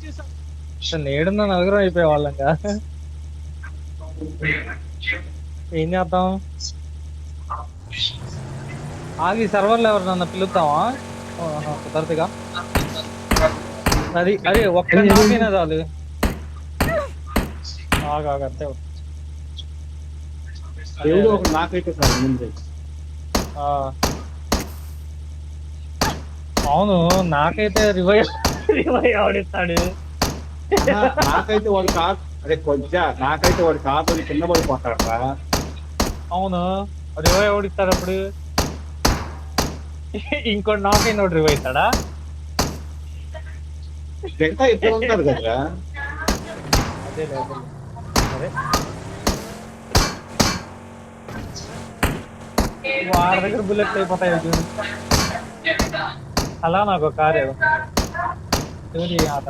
అసలు నేడున్న నలుగురం అయిపోయే వాళ్ళంగా. ఏం చేద్దాం? ఆగి సర్వర్లు ఎవరినన్నా పిలుద్దామా? కుదరదుగా. అది ఒక్క నాకైనా చాలు. అంతే. దేవుడు ఒక నాకైతే సార్ ముందు. అవును, నాకైతే రివైవ్ ఆడిస్తాడు. నాకైతే వాడు కాదు, అదే కొంచెం నాకైతే వాడు కాదు కింద పడిపోతాడరా. అవును, రివైవ్ ఓడిస్తాడు అప్పుడు. ఇంకోటి నాకైనా రివైవ్ అవుతాడా? ఇంకా ఇద్దరు ఉంటారు కదరా. అదే సరే, వాడి దగ్గర బుల్లెట్స్ అయిపోతాయి. అలా నాకు కారు ఆట